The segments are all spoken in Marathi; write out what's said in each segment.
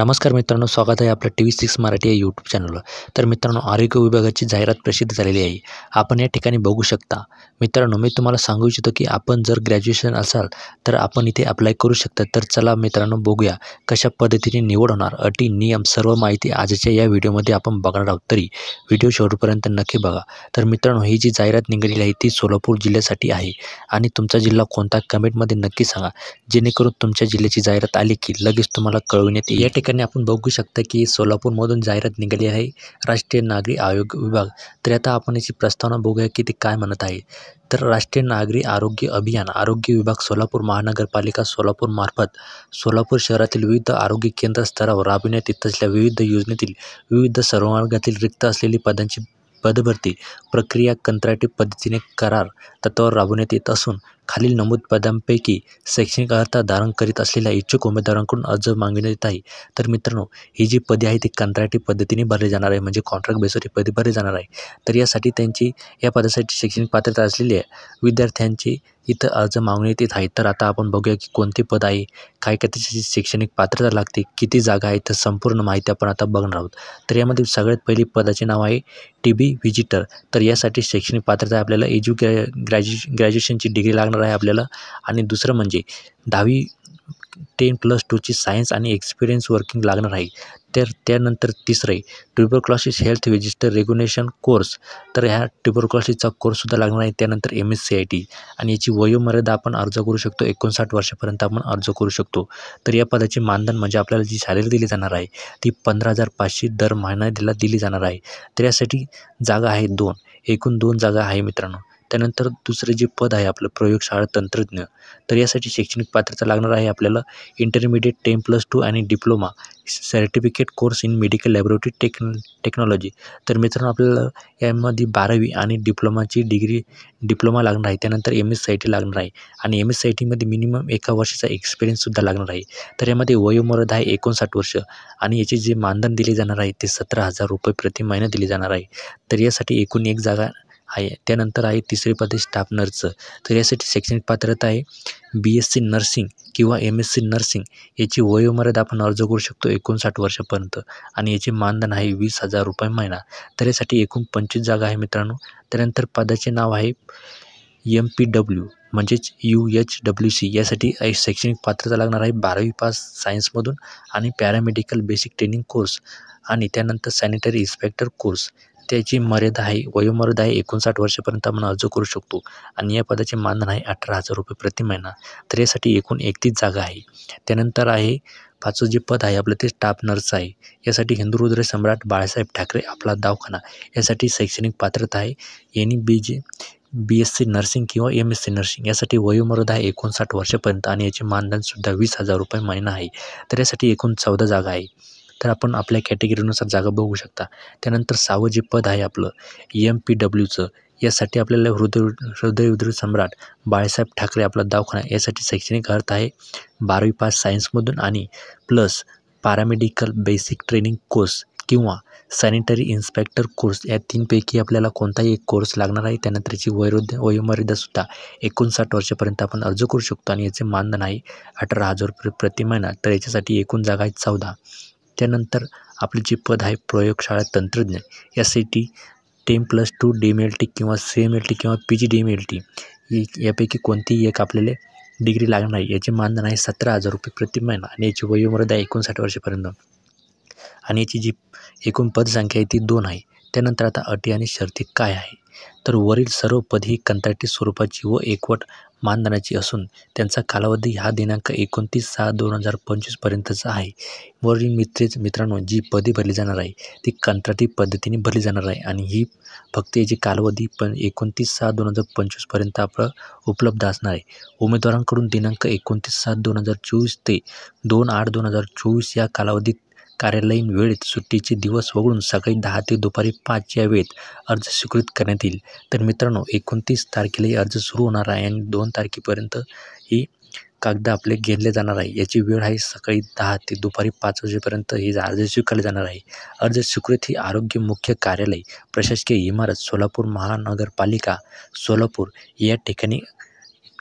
नमस्कार मित्रांनो, स्वागत आहे आपल्या TV6 मराठी या यूट्यूब चॅनलवर. तर मित्रांनो, आरोग्य विभागाची जाहिरात प्रसिद्ध झालेली आहे. आपण या ठिकाणी बघू शकता. मित्रांनो, मी तुम्हाला सांगू इच्छितो की आपण जर ग्रॅज्युएशन असाल तर आपण इथे अप्लाय करू शकता. तर चला मित्रांनो, बघूया कशा पद्धतीने निवड होणार, अटी, नियम, सर्व माहिती आजच्या या व्हिडिओमध्ये आपण बघणार आहोत. तरी व्हिडिओ शेवटपर्यंत नक्की बघा. तर मित्रांनो, ही जी जाहिरात निघालेली आहे ती सोलापूर जिल्ह्यासाठी आहे आणि तुमचा जिल्हा कोणता कमेंटमध्ये नक्की सांगा, जेणेकरून तुमच्या जिल्ह्याची जाहिरात आली की लगेच तुम्हाला कळविण्यात येईल. या ठिकाणी आपण बघू शकता की सोलापूरमधून जाहिरात निघाली आहे, राष्ट्रीय नागरी आरोग्य विभाग. तर आता आपण याची प्रस्तावना बघूया की ते काय म्हणत आहे. तर राष्ट्रीय नागरी आरोग्य अभियान आरोग्य विभाग सोलापूर महानगरपालिका सोलापूर मार्फत सोलापूर शहरातील विविध आरोग्य केंद्र स्तरावर राबविण्यात येत असलेल्या विविध योजनेतील विविध सर्वमार्गातील रिक्त असलेली पदांची पदभरती प्रक्रिया कंत्राटी पद्धतीने करार तत्त्वावर राबवण्यात येत असून खालील नमूद पदांपैकी शैक्षणिक अर्हता धारण करीत असलेल्या इच्छुक उमेदवारांकडून अर्ज मागविण्यात येत आहे. तर मित्रांनो, ही जी पदे आहे ती कंत्राटी पद्धतीने भरली जाणार आहे, म्हणजे कॉन्ट्रॅक्ट बेसवर ही पदे भरली जाणार आहे. तर यासाठी या पदासाठी शैक्षणिक पात्रता असलेल्या विद्यार्थ्यांची इथं अर्ज मागवण्यात येत आहे. तर आता आपण बघूया की कोणते पद आहे, काय काय त्याची शैक्षणिक पात्रता लागते, किती जागा आहेत, तर संपूर्ण माहिती आपण आता बघणार आहोत. तर यामध्ये सगळ्यात पहिली पदाचे नाव आहे TB व्हिजिटर. तर यासाठी शैक्षणिक पात्रता आपल्याला ग्रॅज्युएशनची डिग्री लागणार आहे आपल्याला. आणि दुसरं म्हणजे 10वी 10+2ची सायन्स आणि एक्सपिरियन्स वर्किंग लागणार आहे. तर त्यानंतर तिसरं आहे ट्युबरक्लॉसिस हेल्थ रजिस्टर रेग्युलेशन कोर्स. तर ह्या ट्युबरक्लॉसिसचा कोर्ससुद्धा लागणार आहे. त्यानंतर MSCIT आणि याची वयोमर्यादा आपण अर्ज करू शकतो 59 वर्षापर्यंत आपण अर्ज करू शकतो. तर या पदाचे मानधन म्हणजे आपल्याला जी सॅलरी दिली जाणार आहे ती 15,500 दर महिन्याला दिली जाणार आहे. तर यासाठी जागा आहे 2, एकूण 2 जागा आहे मित्रांनो. त्यानंतर दुसरं जे पद आहे आपलं प्रयोगशाळा तंत्रज्ञ. तर यासाठी शैक्षणिक पात्रता लागणार आहे आपल्याला इंटरमिडिएट 10+2 आणि diploma certificate course in medical laboratory technology. तर मित्रांनो, आपल्याला यामध्ये 12वी आणि डिप्लोमा लागणार आहे. त्यानंतर MSCIT लागणार आहे आणि MSCITमध्ये मिनिमम 1 वर्षाचा एक्सपिरियन्ससुद्धा लागणार आहे. तर यामध्ये वयोमर्यादा आहे 59 वर्ष आणि याचे जे मानधन दिले जाणार आहे ते 17,000 रुपये प्रति महिना दिले जाणार आहे. तर यासाठी एकूण 1 जागा आहे. त्यानंतर आहे तिसरे पद स्टाफ नर्सचं. तर यासाठी शैक्षणिक पात्रता आहे BSc नर्सिंग किंवा MSc नर्सिंग. याची वयोमर्यादा आपण अर्ज करू शकतो 59 वर्षापर्यंत आणि याचे मानधन आहे 20,000 रुपये महिना. तर यासाठी एकूण 25 जागा आहे मित्रांनो. त्यानंतर पदाचे नाव आहे MPW म्हणजेच UHWC. यासाठी शैक्षणिक पात्रता लागणार आहे 12वी पास सायन्समधून आणि पॅरामेडिकल बेसिक ट्रेनिंग कोर्स आणि त्यानंतर सॅनिटरी इन्स्पेक्टर कोर्स. त्याची वयोमर्यादा आहे 59 वर्षापर्यंत आपण अर्ज करू शकतो आणि या पदाचे मानधन आहे 18,000 रुपये प्रति महिना. तर यासाठी एकूण 31 जागा आहे. त्यानंतर आहे 5वं जे पद आहे आपलं ते स्टाफ नर्स आहे. यासाठी हिंदुहृदय सम्राट बाळासाहेब ठाकरे आपला दवाखाना. यासाठी शैक्षणिक पात्रता आहे BSc नर्सिंग किंवा MSc नर्सिंग. यासाठी वयोमर्यादा आहे 59 वर्षापर्यंत आणि याचे मानधनसुद्धा 20,000 रुपये महिना आहे. तर यासाठी एकूण 14 जागा आहे. तर आपण आपल्या कॅटेगरीनुसार जागा बघू शकता. त्यानंतर 6वं जे पद आहे आपलं MPWचं. यासाठी आपल्याला हृदय सम्राट बाळासाहेब ठाकरे आपला दवाखाना. यासाठी शैक्षणिक अर्हता आहे 12वी पास सायन्समधून आणि plus paramedical basic training course किंवा सॅनिटरी इन्स्पेक्टर कोर्स. या 3पैकी आपल्याला कोणताही एक कोर्स लागणार आहे. त्यानंतर याची वयोमर्यादासुद्धा 59 वर्षापर्यंत आपण अर्ज करू शकतो आणि याचे मानधन आहे 18,000 रुपये प्रति महिना. तर याच्यासाठी एकूण जागा आहेत 14. त्यानंतर आपले जे पद आहे प्रयोगशाळा तंत्रज्ञ. यासाठी 10+2 DMLT किंवा CMLT किंवा PGDMLT यापैकी कोणतीही एक आपल्याला डिग्री लागणार आहे. याचे मानधन आहे 17,000 रुपये प्रति महिना आणि याची वयोमर्यादा 59 वर्षापर्यंत आणि याची जी एकूण पदसंख्या आहे ती 2 आहे. त्यानंतर आता अटी आणि शर्ती काय आहे. तर वरील सर्व पद ही कंत्राटी स्वरूपाची व एकवट मानधनाची असून त्यांचा कालावधी हा दिनांक 29/6/2025 पर्यंतचा आहे. वरील मित्रांनो, जी पदे भरली जाणार आहे ती कंत्राटी पद्धतीने भरली जाणार आहे आणि ही फक्त याची कालावधी पण 29/6/2025 पर्यंत आपलं उपलब्ध असणार आहे. उमेदवारांकडून दिनांक 29/7/2024 ते 2/8/2024 या कालावधीत कार्यालयीन वेळेत सुट्टीचे दिवस वगळून सकाळी 10 ते दुपारी 5 या वेळेत अर्ज स्वीकृत करण्यात येईल. तर मित्रांनो, 29 तारखेला हे अर्ज सुरू होणार आहे आणि 2 तारखेपर्यंत ही कागद आपले घेतले जाणार आहे. याची वेळ आहे सकाळी 10 ते दुपारी 5 वाजेपर्यंत हे अर्ज स्वीकारले जाणार आहे. अर्ज स्वीकृत ही आरोग्य मुख्य कार्यालय, प्रशासकीय इमारत, सोलापूर महानगरपालिका सोलापूर या ठिकाणी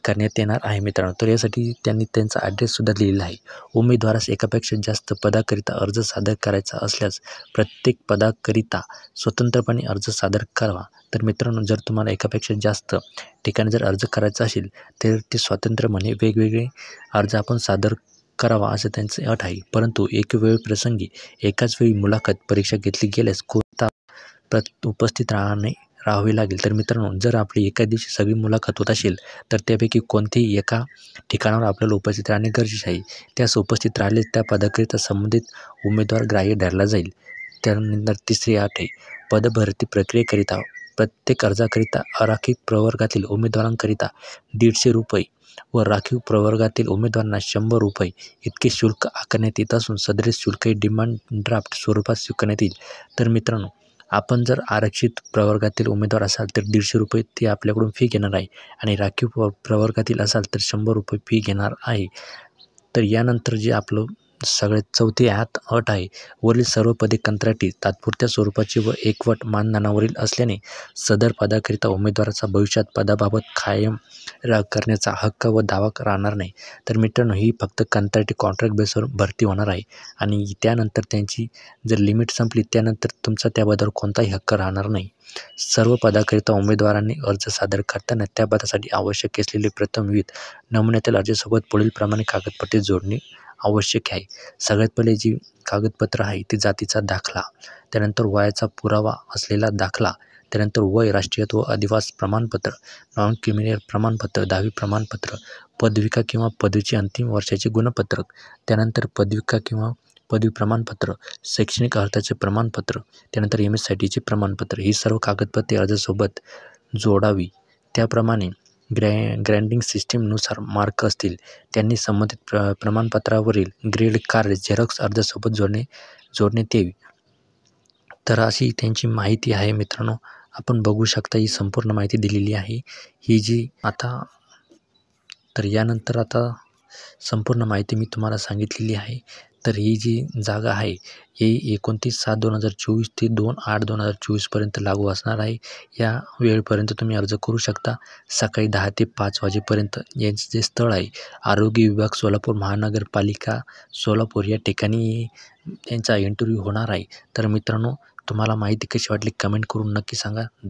करण्यात येणार आहे मित्रांनो. तर यासाठी त्यांनी त्यांचा ॲड्रेससुद्धा लिहिलेला आहे. उमेदवारास एकापेक्षा जास्त पदाकरिता अर्ज सादर करायचा असल्यास प्रत्येक पदाकरिता स्वतंत्रपणे अर्ज सादर करावा. तर मित्रांनो, जर तुम्हाला एकापेक्षा जास्त ठिकाणी जर अर्ज करायचा असेल तर ते स्वतंत्रपणे वेगवेगळे अर्ज आपण सादर करावा असं त्यांचे अट आहे. परंतु एक वेळ प्रसंगी एकाच वेळी मुलाखत परीक्षा घेतली गेल्यास कोणता उपस्थित राहावे लागेल. तर मित्रांनो, जर आपली एका दिवशी सगळी मुलाखत होत असेल तर त्यापैकी कोणतेही एका ठिकाणावर आपल्याला उपस्थित राहणे गरजेचे आहे. त्यास उपस्थित राहिलेच त्या पदाकरिता संबंधित उमेदवार ग्राह्य धरला जाईल. त्यानंतर तिसरी अट आहे, पदभरती प्रक्रियेकरिता प्रत्येक अर्जाकरिता आरक्षित प्रवर्गातील उमेदवारांकरिता 150 रुपये व राखीव प्रवर्गातील उमेदवारांना 100 रुपये इतके शुल्क आकारण्यात येत असून सदरील शुल्क हे डिमांड ड्राफ्ट स्वरूपात स्वीकारण्यात येईल. तर मित्रांनो, आपण जर आरक्षित प्रवर्गातील उमेदवार असाल तर 150 रुपये ते आपल्याकडून फी घेणार आहे आणि राखीव प्रवर्गातील असाल तर 100 रुपये फी घेणार आहे. तर यानंतर जे आपलं सगळ्यात चौथी अट आहे, वरील सर्व पदे कंत्राटी तात्पुरत्या स्वरूपाची व एकवट मानधनावरील असल्याने सदर पदाकरिता उमेदवाराचा भविष्यात पदाबाबत कायम करण्याचा हक्क व दावा राहणार नाही. तर मित्रांनो, ही फक्त कंत्राटी कॉन्ट्रॅक्ट बेसवर भरती होणार आहे आणि त्यानंतर त्यांची जर लिमिट संपली त्यानंतर तुमचा त्या पदावर कोणताही हक्क राहणार नाही. सर्व पदाकरिता उमेदवारांनी अर्ज सादर करताना त्या पदासाठी आवश्यक असलेले प्रथम विविध नमुन्यातील अर्जासोबत पुढील प्रमाणे कागदपत्रे जोडणे आवश्यक आहे. सगळ्यात पहिले जी कागदपत्र आहे ती जातीचा दाखला, त्यानंतर वयाचा पुरावा असलेला दाखला, त्यानंतर वय, राष्ट्रीयत्व व अधिवास प्रमाणपत्र, नॉन क्रिमिनल प्रमाणपत्र, 10वी प्रमाणपत्र, पदविका किंवा पदवीचे अंतिम वर्षाचे गुणपत्रक, त्यानंतर पदविका किंवा पदवी प्रमाणपत्र, शैक्षणिक अर्हतेचे प्रमाणपत्र, त्यानंतर MSITचे प्रमाणपत्र ही सर्व कागदपत्रे अर्जासोबत जोडावी. त्याप्रमाणे ग्रेडिंग सिस्टीमनुसार मार्क असतील त्यांनी संबंधित प्रमाणपत्रावरील ग्रेड कार्ड झेरॉक्स अर्जासोबत जोडण्यात यावी. तर अशी त्यांची माहिती आहे मित्रांनो. आपण बघू शकता ही संपूर्ण माहिती दिलेली आहे. ही जी तर यानंतर आता संपूर्ण माहिती मी तुम्हाला सांगितलेली आहे. तर ही जी जागा आहे ही 29/7/2024 ते 2/8/2024 लागू असणार आहे. या वेळेपर्यंत तुम्ही अर्ज करू शकता. सकाळी 10 ते 5 वाजेपर्यंत. यांचं जे स्थळ आहे आरोग्य विभाग सोलापूर महानगरपालिका सोलापूर या ठिकाणी यांचा इंटरव्ह्यू होणार आहे. तर मित्रांनो, तुम्हाला माहिती कशी वाटली कमेंट करून नक्की सांगा.